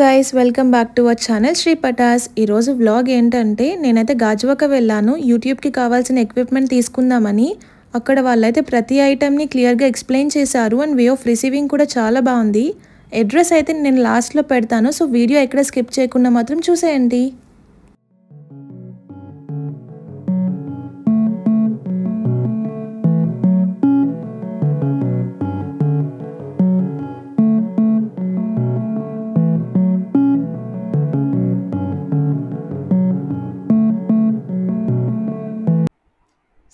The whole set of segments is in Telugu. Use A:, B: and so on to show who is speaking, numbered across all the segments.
A: Guys welcome back to our channel Sri Patas. ఈరోజు వ్లాగ్ ఏంటంటే నేనైతే గాజువాక వెళ్ళాను యూట్యూబ్కి కావాల్సిన ఎక్విప్మెంట్ తీసుకుందామని. అక్కడ వాళ్ళైతే ప్రతి ఐటెంని క్లియర్గా ఎక్స్ప్లెయిన్ చేశారు అండ్ వే ఆఫ్ రిసీవింగ్ కూడా చాలా బాగుంది. అడ్రస్ అయితే నేను లాస్ట్లో పెడతాను, సో వీడియో ఎక్కడ స్కిప్ చేయకుండా మాత్రం చూసేయండి.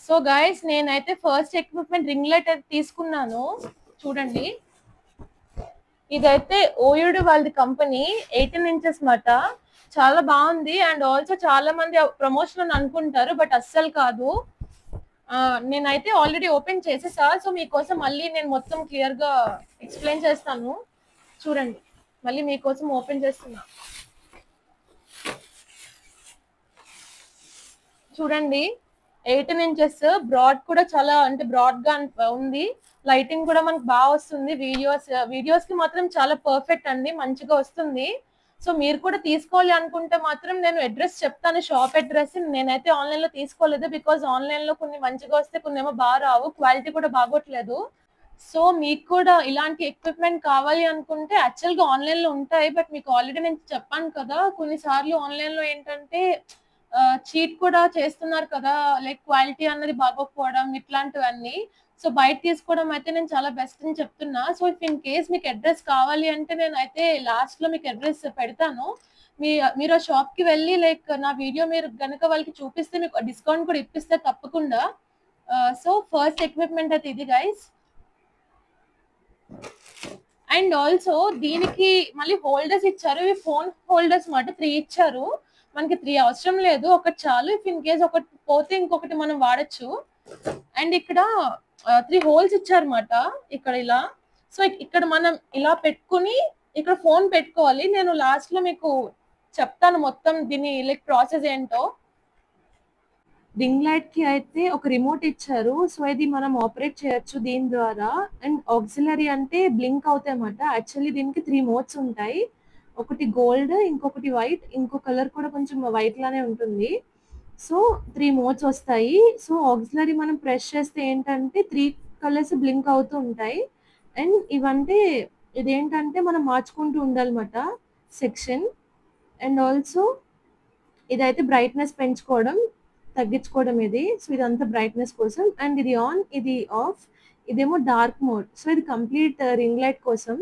A: సో గైస్ నేనైతే ఫస్ట్ ఎక్విప్మెంట్ రింగ్ లైట్ అయితే తీసుకున్నాను. చూడండి, ఇదైతే ఓయుడు వాళ్ళది కంపెనీ 18 ఇంచెస్ మాట. చాలా బాగుంది అండ్ ఆల్సో చాలా మంది ప్రమోషన్ అని అనుకుంటారు, బట్ అస్సలు కాదు. నేనైతే ఆల్రెడీ ఓపెన్ చేసేసా, సో మీకోసం మళ్ళీ నేను మొత్తం క్లియర్ గా ఎక్స్ప్లెయిన్ చేస్తాను. చూడండి, మళ్ళీ మీకోసం ఓపెన్ చేస్తున్నా. చూడండి, 18 ఇంచెస్ బ్రాడ్ కూడా చాలా అంటే బ్రాడ్ గా ఉంది. లైటింగ్ కూడా మనకు బాగా వస్తుంది. వీడియోస్ కి మాత్రం చాలా పర్ఫెక్ట్ అండి, మంచిగా వస్తుంది. సో మీరు కూడా తీసుకోవాలి అనుకుంటే మాత్రం నేను అడ్రస్ చెప్తాను, షాప్ అడ్రస్. నేనైతే ఆన్లైన్ లో తీసుకోలేదు, బికాజ్ ఆన్లైన్ లో కొన్ని మంచిగా వస్తే కొన్ని ఏమో బాగా రావు, క్వాలిటీ కూడా బాగోట్లేదు. సో మీకు కూడా ఇలాంటి ఎక్విప్మెంట్ కావాలి అనుకుంటే యాక్చువల్ గా ఆన్లైన్ లో ఉంటాయి, బట్ మీకు ఆల్రెడీ నేను చెప్పాను కదా, కొన్నిసార్లు ఆన్లైన్ లో ఏంటంటే చీట్ కూడా చేస్తున్నారు కదా, లైక్ క్వాలిటీ అన్నది బాగోకపోవడం ఇట్లాంటివన్నీ. సో బయట తీసుకోవడం అయితే నేను చాలా బెస్ట్ అని చెప్తున్నా. సో ఇఫ్ ఇన్ కేస్ మీకు అడ్రస్ కావాలి అంటే నేను అయితే లాస్ట్ లో మీకు అడ్రస్ పెడతాను. మీరు ఆ షాప్ కి వెళ్ళి లైక్ నా వీడియో మీరు గనక వాళ్ళకి చూపిస్తే మీకు డిస్కౌంట్ కూడా ఇప్పిస్తే తప్పకుండా. సో ఫస్ట్ ఎక్విప్మెంట్ అయితే ఇది గైస్. అండ్ ఆల్సో దీనికి మళ్ళీ హోల్డర్స్ ఇచ్చారు. ఇవి ఫోన్ హోల్డర్స్ మాట 3 ఇచ్చారు. మనకి 3 అవసరం లేదు, ఒకటి చాలు. ఇఫ్ ఇన్ కేస్ ఒకటి పోతే ఇంకొకటి మనం వాడచ్చు. అండ్ ఇక్కడ 3 హోల్స్ ఇచ్చారన్నమాట ఇక్కడ ఇలా. సో ఇక్కడ మనం ఇలా పెట్టుకుని ఇక్కడ ఫోన్ పెట్టుకోవాలి. నేను లాస్ట్ లో మీకు చెప్తాను మొత్తం దీని లైక్ ప్రాసెస్ ఏంటో. రింగ్ లైట్ కి అయితే ఒక రిమోట్ ఇచ్చారు, సో ఇది మనం ఆపరేట్ చేయొచ్చు దీని ద్వారా. అండ్ ఆక్సిలరీ అంటే బ్లింక్ అవుతాయి అన్నమాట. యాక్చువల్లీ దీనికి 3 మోడ్స్ ఉంటాయి, ఒకటి గోల్డ్, ఇంకొకటి వైట్, ఇంకో కలర్ కూడా కొంచెం వైట్ లానే ఉంటుంది. సో 3 మోడ్స్ వస్తాయి. సో ఆక్సిలరీ మనం ప్రెస్ చేస్తే ఏంటంటే 3 కలర్స్ బ్లింక్ అవుతూ ఉంటాయి. అండ్ ఇవంటే ఇదేంటంటే మనం మార్చుకుంటూ ఉండాలన్నమాట సెక్షన్. అండ్ ఆల్సో ఇదైతే బ్రైట్నెస్ పెంచుకోవడం తగ్గించుకోవడం ఇది. సో ఇదంతా బ్రైట్నెస్ కోసం. అండ్ ఇది ఆన్, ఇది ఆఫ్, ఇదేమో డార్క్ మోడ్. సో ఇది కంప్లీట్ రింగ్ లైట్ కోసం.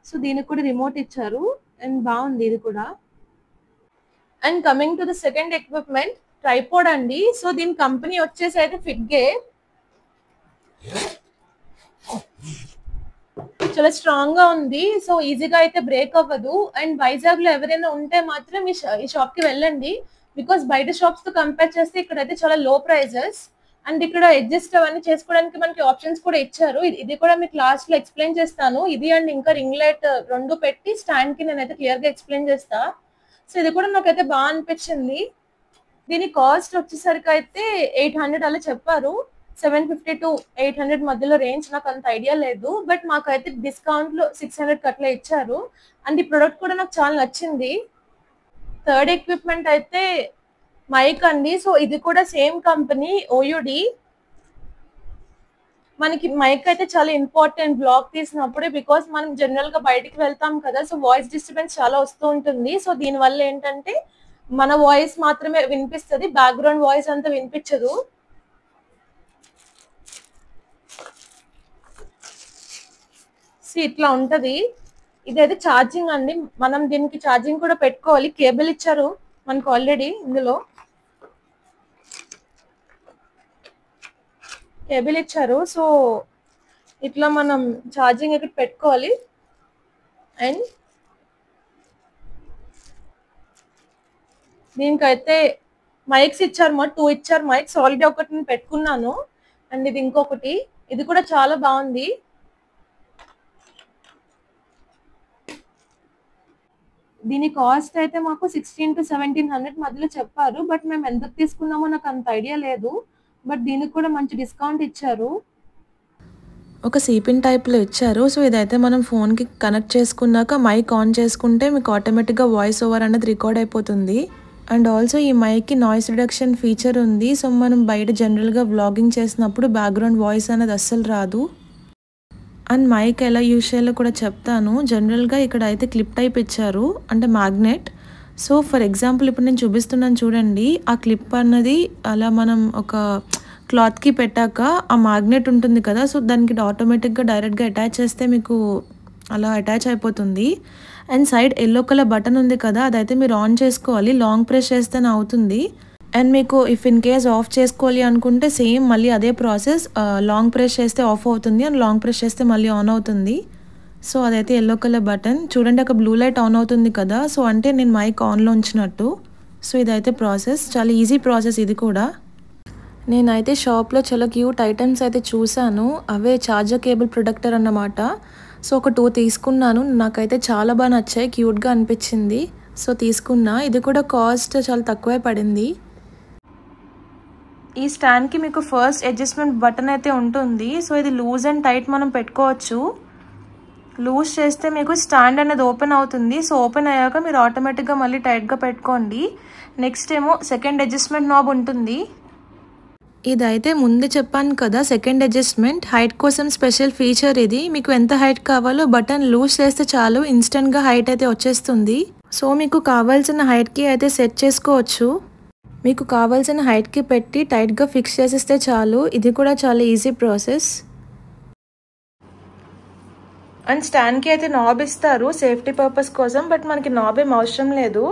A: సో దీనికి కూడా రిమోట్ ఇచ్చారు అండ్ బాగుంది ఇది కూడా. And coming to the second equipment, tripod అండి. సో దీని కంపెనీ వచ్చేసి అయితే ఫిట్గే. చాలా స్ట్రాంగ్ గా ఉంది, సో ఈజీగా అయితే బ్రేక్ అవ్వదు. అండ్ వైజాగ్ లో ఎవరైనా ఉంటే మాత్రం ఈ షాప్ కి వెళ్ళండి, బికాస్ బయట షాప్స్ తో కంపేర్ చేస్తే ఇక్కడ అయితే చాలా లో ప్రైజెస్. అండ్ ఇక్కడ అడ్జస్ట్ అవన్నీ చేసుకోవడానికి మనకి ఆప్షన్స్ కూడా ఇచ్చారు. ఇది కూడా మీకు లాస్ట్ లో ఎక్స్ప్లెయిన్ చేస్తాను. ఇది అండ్ ఇంకా రింగ్ లైట్ రెండు పెట్టి స్టాండ్ కి నేనైతే క్లియర్ గా ఎక్స్ప్లెయిన్ చేస్తా. సో ఇది కూడా నాకైతే బాగా అనిపించింది. దీని కాస్ట్ వచ్చేసరికి అయితే 800 అలా చెప్పారు. 750 to 800 మధ్యలో రేంజ్, నాకు అంత ఐడియా లేదు. బట్ మాకైతే డిస్కౌంట్ లో 600 అట్లా ఇచ్చారు. అండ్ ఈ ప్రొడక్ట్ కూడా నాకు చాలా నచ్చింది. థర్డ్ ఎక్విప్మెంట్ అయితే మైక్ అండి. సో ఇది కూడా సేమ్ కంపెనీ ఓయుడి. మనకి మైక్ అయితే చాలా ఇంపార్టెంట్ బ్లాగ్ తీసినప్పుడు, బికాస్ మనం జనరల్ గా బయటికి వెళ్తాం కదా, సో వాయిస్ డిస్టర్బెన్స్ చాలా వస్తూ ఉంటుంది. సో దీని వల్ల ఏంటంటే మన వాయిస్ మాత్రమే వినిపిస్తుంది, బ్యాక్గ్రౌండ్ వాయిస్ అంతా వినిపించదు. ఇట్లా ఉంటది. ఇదైతే ఛార్జింగ్ అండి, మనం దీనికి ఛార్జింగ్ కూడా పెట్టుకోవాలి. కేబుల్ ఇచ్చారు మనకు ఆల్రెడీ, ఇందులో కేబుల్ ఇచ్చారు. సో ఇట్లా మనం ఛార్జింగ్ ఇక్కడ పెట్టుకోవాలి. అండ్ దీనికైతే మైక్స్ ఇచ్చారు, 2 ఇచ్చారు మైక్స్. ఆల్రెడీ ఒకటి నేను పెట్టుకున్నాను అండ్ ఇది ఇంకొకటి. ఇది కూడా చాలా బాగుంది. దీని కాస్ట్ అయితే మాకు 1600 to 1700 మధ్యలో చెప్పారు, బట్ మేము ఎందుకు తీసుకున్నామో నాకు అంత ఐడియా లేదు. బట్ దీనికి కూడా మంచి డిస్కౌంట్ ఇచ్చారు.
B: ఒక సీపిన్ టైప్లో ఇచ్చారు. సో ఇదైతే మనం ఫోన్కి కనెక్ట్ చేసుకున్నాక మైక్ ఆన్ చేసుకుంటే మీకు ఆటోమేటిక్గా వాయిస్ ఓవర్ అనేది రికార్డ్ అయిపోతుంది. అండ్ ఆల్సో ఈ మైక్కి నాయిస్ రిడక్షన్ ఫీచర్ ఉంది. సో మనం బయట జనరల్గా వ్లాగింగ్ చేసినప్పుడు బ్యాక్గ్రౌండ్ వాయిస్ అనేది అస్సలు రాదు. అండ్ మైక్ ఎలా యూజ్ చేయాలో కూడా చెప్తాను. జనరల్గా ఇక్కడ అయితే క్లిప్ టైప్ ఇచ్చారు, అంటే మ్యాగ్నెట్. సో ఫర్ ఎగ్జాంపుల్ ఇప్పుడు నేను చూపిస్తున్నాను చూడండి, ఆ క్లిప్ అన్నది అలా మనం ఒక క్లాత్కి పెట్టాక ఆ మ్యాగ్నెట్ ఉంటుంది కదా, సో దానికి ఆటోమేటిక్గా డైరెక్ట్గా అటాచ్ చేస్తే మీకు అలా అటాచ్ అయిపోతుంది. And side yellow colour button ఉంది కదా, అదైతే మీరు ఆన్ చేసుకోవాలి. లాంగ్ ప్రెస్ చేస్తేనే అవుతుంది. అండ్ మీకు ఇఫ్ ఇన్ కేస్ ఆఫ్ చేసుకోవాలి అనుకుంటే సేమ్ మళ్ళీ అదే ప్రాసెస్. లాంగ్ ప్రెస్ చేస్తే ఆఫ్ అవుతుంది అండ్ లాంగ్ ప్రెస్ చేస్తే మళ్ళీ ఆన్ అవుతుంది. సో అదైతే ఎల్లో కలర్ బటన్. చూడండి అక్కడ బ్లూ లైట్ ఆన్ అవుతుంది కదా, సో అంటే నేను మైక్ ఆన్లో ఉంచినట్టు. సో ఇదైతే ప్రాసెస్, చాలా ఈజీ ప్రాసెస్ ఇది కూడా. నేనైతే షాప్లో చాలా క్యూట్ ఐటమ్స్ అయితే చూశాను. అవే ఛార్జర్ కేబుల్ ప్రొటెక్టర్ అన్నమాట. సో ఒక 2 తీసుకున్నాను. నాకైతే చాలా బాగా నచ్చాయి, క్యూట్గా అనిపించింది. సో తీసుకున్నా. ఇది కూడా కాస్ట్ చాలా తక్కువే పడింది. ఈ స్టాండ్కి మీకు ఫస్ట్ అడ్జస్ట్మెంట్ బటన్ అయితే ఉంటుంది. సో ఇది లూజ్ అండ్ టైట్ మనం పెట్టుకోవచ్చు. లూజ్ చేస్తే మీకు స్టాండ్ అనేది ఓపెన్ అవుతుంది. సో ఓపెన్ అయ్యాక మీరు ఆటోమేటిక్గా మళ్ళీ టైట్గా పెట్టుకోండి. నెక్స్ట్ ఏమో సెకండ్ అడ్జస్ట్మెంట్ నాబ్ ఉంటుంది. ఇదైతే ముందు చెప్పాను కదా, సెకండ్ అడ్జస్ట్మెంట్ హైట్ కోసం స్పెషల్ ఫీచర్ ఇది. మీకు ఎంత హైట్ కావాలో బటన్ లూజ్ చేస్తే చాలు, ఇన్స్టెంట్గా హైట్ అయితే వచ్చేస్తుంది. సో మీకు కావాల్సిన హైట్కి అయితే సెట్ చేసుకోవచ్చు. మీకు కావాల్సిన హైట్కి పెట్టి టైట్గా ఫిక్స్ చేసేస్తే చాలు. ఇది కూడా చాలా ఈజీ ప్రాసెస్. అండ్ స్టాండ్కి అయితే నాబ్ ఇస్తారు సేఫ్టీ పర్పస్ కోసం, బట్ మనకి నాబ్ ఏం అవసరం లేదు.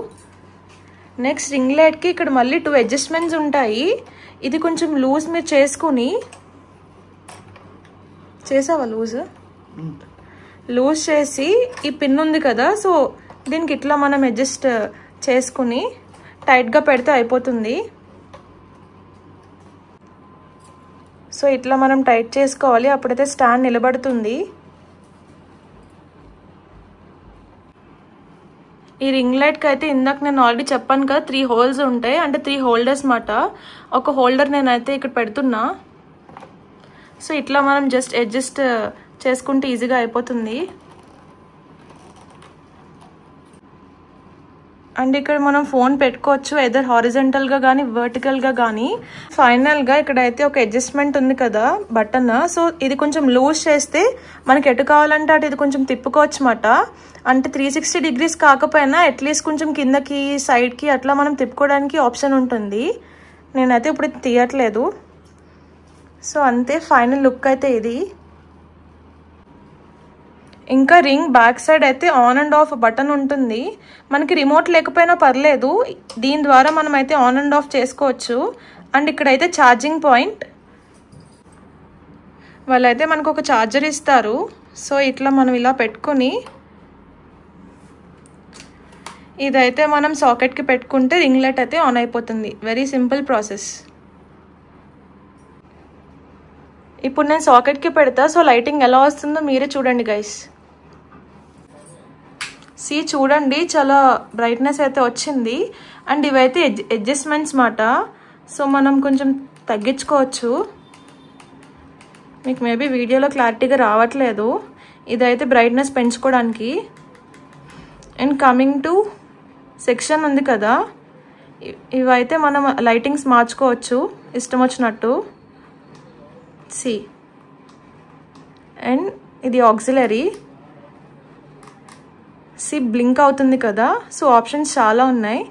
B: నెక్స్ట్ రింగ్ లైట్కి ఇక్కడ మళ్ళీ 2 అడ్జస్ట్మెంట్స్ ఉంటాయి. ఇది కొంచెం లూజ్ మీరు చేసుకుని చేసావా లూజ్ చేసి ఈ పిన్ ఉంది కదా, సో దీనికి ఇట్లా మనం అడ్జస్ట్ చేసుకుని టైట్గా పెడితే అయిపోతుంది. సో ఇట్లా మనం టైట్ చేసుకోవాలి, అప్పుడైతే స్టాండ్ నిలబడుతుంది. ఈ రింగ్ లైట్కి అయితే ఇందాక నేను ఆల్రెడీ చెప్పాను కదా 3 హోల్స్ ఉంటాయి, అంటే 3 హోల్డర్స్ మాట. ఒక హోల్డర్ నేనైతే ఇక్కడ పెడుతున్నా. సో ఇట్లా మనం జస్ట్ అడ్జస్ట్ చేసుకుంటే ఈజీగా అయిపోతుంది. అండ్ ఇక్కడ మనం ఫోన్ పెట్టుకోవచ్చు, ఎదర్ హారిజెంటల్గా కానీ వర్టికల్గా కానీ. ఫైనల్గా ఇక్కడైతే ఒక అడ్జస్ట్మెంట్ ఉంది కదా బటన్, సో ఇది కొంచెం లూజ్ చేస్తే మనకి ఎటు కావాలంటే అటు ఇది కొంచెం తిప్పుకోవచ్చు అన్నమాట. అంటే 360 డిగ్రీస్ కాకపోయినా అట్లీస్ట్ కొంచెం కిందకి సైడ్కి అట్లా మనం తిప్పుకోవడానికి ఆప్షన్ ఉంటుంది. నేనైతే ఇప్పుడు తీయట్లేదు. సో అంతే, ఫైనల్ లుక్ అయితే ఇది. ఇంకా రింగ్ బ్యాక్ సైడ్ అయితే ఆన్ అండ్ ఆఫ్ బటన్ ఉంటుంది. మనకి రిమోట్ లేకపోయినా పర్లేదు, దీని ద్వారా మనం అయితే ఆన్ అండ్ ఆఫ్ చేసుకోవచ్చు. అండ్ ఇక్కడైతే ఛార్జింగ్ పాయింట్, వాళ్ళైతే మనకు ఒక ఛార్జర్ ఇస్తారు. సో ఇట్లా మనం ఇలా పెట్టుకుని ఇదైతే మనం సాకెట్కి పెట్టుకుంటే రింగ్ లైట్ అయితే ఆన్ అయిపోతుంది. Very simple process. ఇప్పుడు నేను సాకెట్కి పెడతా, సో లైటింగ్ ఎలా వస్తుందో మీరే చూడండి గైస్. చూడండి చాలా బ్రైట్నెస్ అయితే వచ్చింది. అండ్ ఇవైతే అడ్జస్ట్మెంట్స్ మాట, సో మనం కొంచెం తగ్గించుకోవచ్చు. మీకు మేబీ వీడియోలో క్లారిటీగా రావట్లేదు. ఇదైతే బ్రైట్నెస్ పెంచుకోవడానికి. అండ్ కమింగ్ టు సెక్షన్ ఉంది కదా, ఇవైతే మనం లైటింగ్స్ మార్చుకోవచ్చు ఇష్టం వచ్చినట్టు. అండ్ ఇది ఆక్సిలరీ. బ్లింక్ అవుతుంది కదా, సో ఆప్షన్స్ చాలా ఉన్నాయి.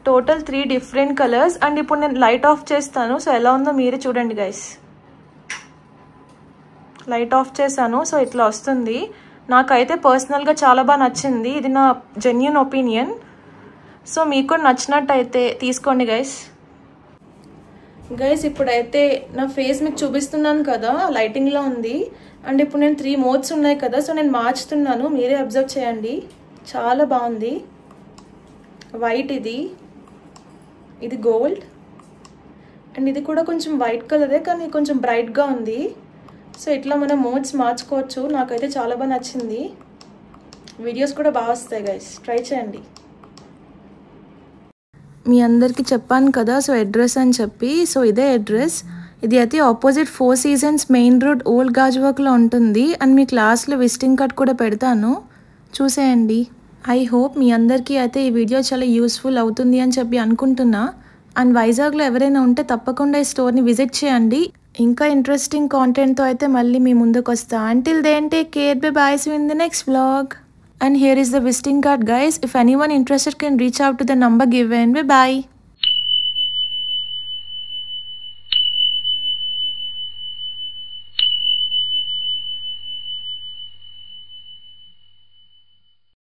B: Total 3 different colours. అండ్ ఇప్పుడు నేను లైట్ ఆఫ్ చేస్తాను, సో ఎలా ఉందో మీరే చూడండి గైస్. లైట్ ఆఫ్ చేశాను, సో ఇట్లా వస్తుంది. నాకైతే పర్సనల్గా చాలా బాగా నచ్చింది. ఇది నా జెన్యూన్ ఒపీనియన్. సో మీకు నచ్చినట్టయితే తీసుకోండి గైస్. ఇప్పుడైతే నా ఫేస్ మీకు చూపిస్తున్నాను కదా, లైటింగ్లో ఉంది. అండ్ ఇప్పుడు నేను 3 మోడ్స్ ఉన్నాయి కదా, సో నేను మార్చుతున్నాను, మీరే అబ్జర్వ్ చేయండి. చాలా బాగుంది. వైట్, ఇది గోల్డ్, అండ్ ఇది కూడా కొంచెం వైట్ కలరే కానీ కొంచెం బ్రైట్గా ఉంది. సో ఇట్లా మనం మోడ్స్ మార్చుకోవచ్చు. నాకైతే చాలా బాగా నచ్చింది. వీడియోస్ కూడా బాగా వస్తాయి గైస్, ట్రై చేయండి. మీ అందరికీ చెప్పాను కదా, సో అడ్రస్ అని చెప్పి. సో ఇదే అడ్రస్. ఇది అయితే opposite 4 Seasons main road old గాజువాక్లో ఉంటుంది. అండ్ మీ క్లాస్లో విజిటింగ్ కార్డ్ కూడా పెడతాను, చూసేయండి. ఐ హోప్ మీ అందరికీ అయితే ఈ వీడియో చాలా యూస్ఫుల్ అవుతుంది అని చెప్పి అనుకుంటున్నా. అండ్ వైజాగ్లో ఎవరైనా ఉంటే తప్పకుండా ఈ స్టోర్ని విజిట్ చేయండి. ఇంకా ఇంట్రెస్టింగ్ కాంటెంట్తో అయితే మళ్ళీ మీ ముందుకు వస్తా. Until then take care, bye bye, see you in the next vlog. And here is the visiting card guys. If anyone interested can reach out to the number given. Bye bye.